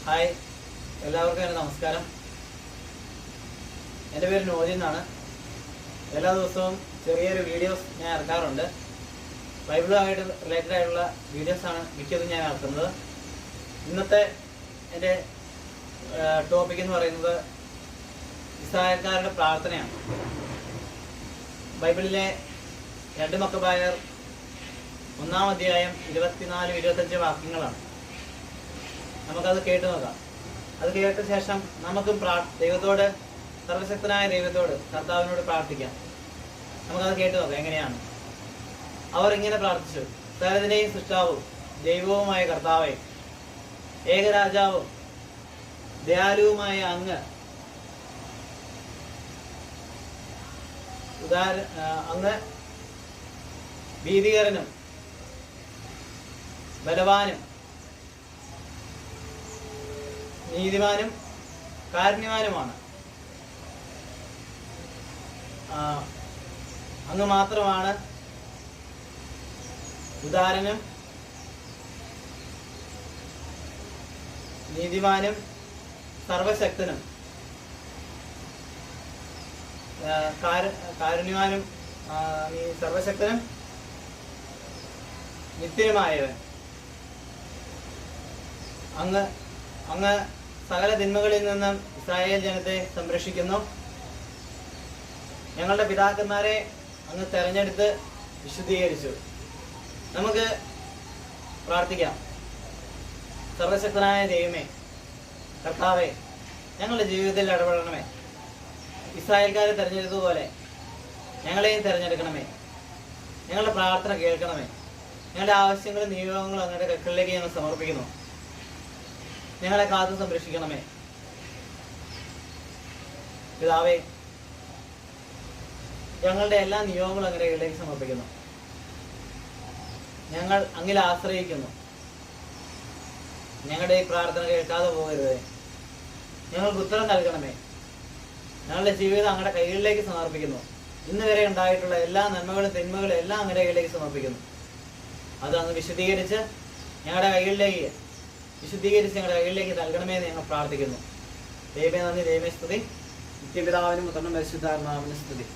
Hi, എല്ലാവർക്കും എൻ്റെ നമസ്കാരം. എൻ്റെ പേര് നോജി എന്നാണ്. എല്ലാ ദിവസവും ചെറിയൊരു വീഡിയോസ് ഞാൻ ഇറക്കാറുണ്ട്. ബൈബിളുമായിട്ട് റിലേറ്റഡ് ആയിട്ടുള്ള വീഡിയോസാണ് മിക്കതും ഞാൻ ഇറക്കുന്നത്. ഇന്നത്തെ എൻ്റെ ടോപ്പിക് എന്ന് പറയുന്നത് ഇസ്രായേൽക്കാരുടെ പ്രാർത്ഥനയാണ്. ബൈബിളിലെ 2 മക്കബായർ 1-ാം അധ്യായം 24-25 വാക്യങ്ങളാണ്. നമുക്കത് കേട്ടു നോക്കാം. അത് കേട്ട ശേഷം നമുക്കും ദൈവത്തോട്, സർവശക്തനായ ദൈവത്തോട്, കർത്താവിനോട് പ്രാർത്ഥിക്കാം. നമുക്കത് കേട്ടു നോക്കാം എങ്ങനെയാണ്. അവർ ഇങ്ങനെ പ്രാർത്ഥിച്ചു: സകലത്തിന്റെയും സൃഷ്ടാവും ദൈവവുമായ കർത്താവേ, ഏകരാജാവും ദയാലുവുമായ അങ്ങ്, അങ്ങ് ഭീതികരനും ബലവാനും നീതിമാനും കാരുണ്യവാനുമാണ്. അങ്ങ് മാത്രമാണ് ഉദാരനും നീതിമാനും സർവശക്തനും കാരുണ്യവാനും സർവശക്തനും നിത്യനുമായവൻ. അങ്ങ് സകല തിന്മകളിൽ നിന്നും ഇസ്രായേൽ ജനത്തെ സംരക്ഷിക്കുന്നു. ഞങ്ങളുടെ പിതാക്കന്മാരെ അങ്ങ് തെരഞ്ഞെടുത്ത് വിശുദ്ധീകരിച്ചു. നമുക്ക് പ്രാർത്ഥിക്കാം. സർവശക്തനായ ദൈവമേ, കർത്താവേ, ഞങ്ങളുടെ ജീവിതത്തിൽ ഇടപെടണമേ. ഇസ്രായേൽക്കാരെ തെരഞ്ഞെടുത്തതുപോലെ ഞങ്ങളെയും തിരഞ്ഞെടുക്കണമേ. ഞങ്ങളുടെ പ്രാർത്ഥന കേൾക്കണമേ. ഞങ്ങളുടെ ആവശ്യങ്ങളും നിയോഗങ്ങളും അങ്ങയുടെ കൈകളിലേക്ക് ഞങ്ങൾ സമർപ്പിക്കുന്നു. ഞങ്ങളെ കാത്തു സംരക്ഷിക്കണമേ. പിതാവേ, ഞങ്ങളുടെ എല്ലാ നിയോഗങ്ങളും അങ്ങയുടെ കൈകളിലേക്ക് സമർപ്പിക്കുന്നു. ഞങ്ങൾ അങ്ങിൽ ആശ്രയിക്കുന്നു. ഞങ്ങളുടെ ഈ പ്രാർത്ഥന കേൾക്കാതെ പോകരുതേ. ഞങ്ങൾക്ക് ഉത്തരം നൽകണമേ. ഞങ്ങളുടെ ജീവിതം അങ്ങയുടെ കൈകളിലേക്ക് സമർപ്പിക്കുന്നു. ഇന്ന് വരെ ഉണ്ടായിട്ടുള്ള എല്ലാ നന്മകളും തിന്മകളും എല്ലാം അങ്ങയുടെ കൈകളിലേക്ക് സമർപ്പിക്കുന്നു. അത് അങ്ങ് വിശദീകരിച്ച് ഞങ്ങളുടെ കൈകളിലേക്ക് ഞങ്ങളുടെ കൈകളിലേക്ക് നൽകണമെന്ന് ഞങ്ങൾ പ്രാർത്ഥിക്കുന്നു. ദൈവമേ നന്ദി, ദൈവമേ സ്തുതി. നിത്യപിതാവിനും പുത്രനും പരിശുദ്ധാത്മാവിനും സ്തുതി.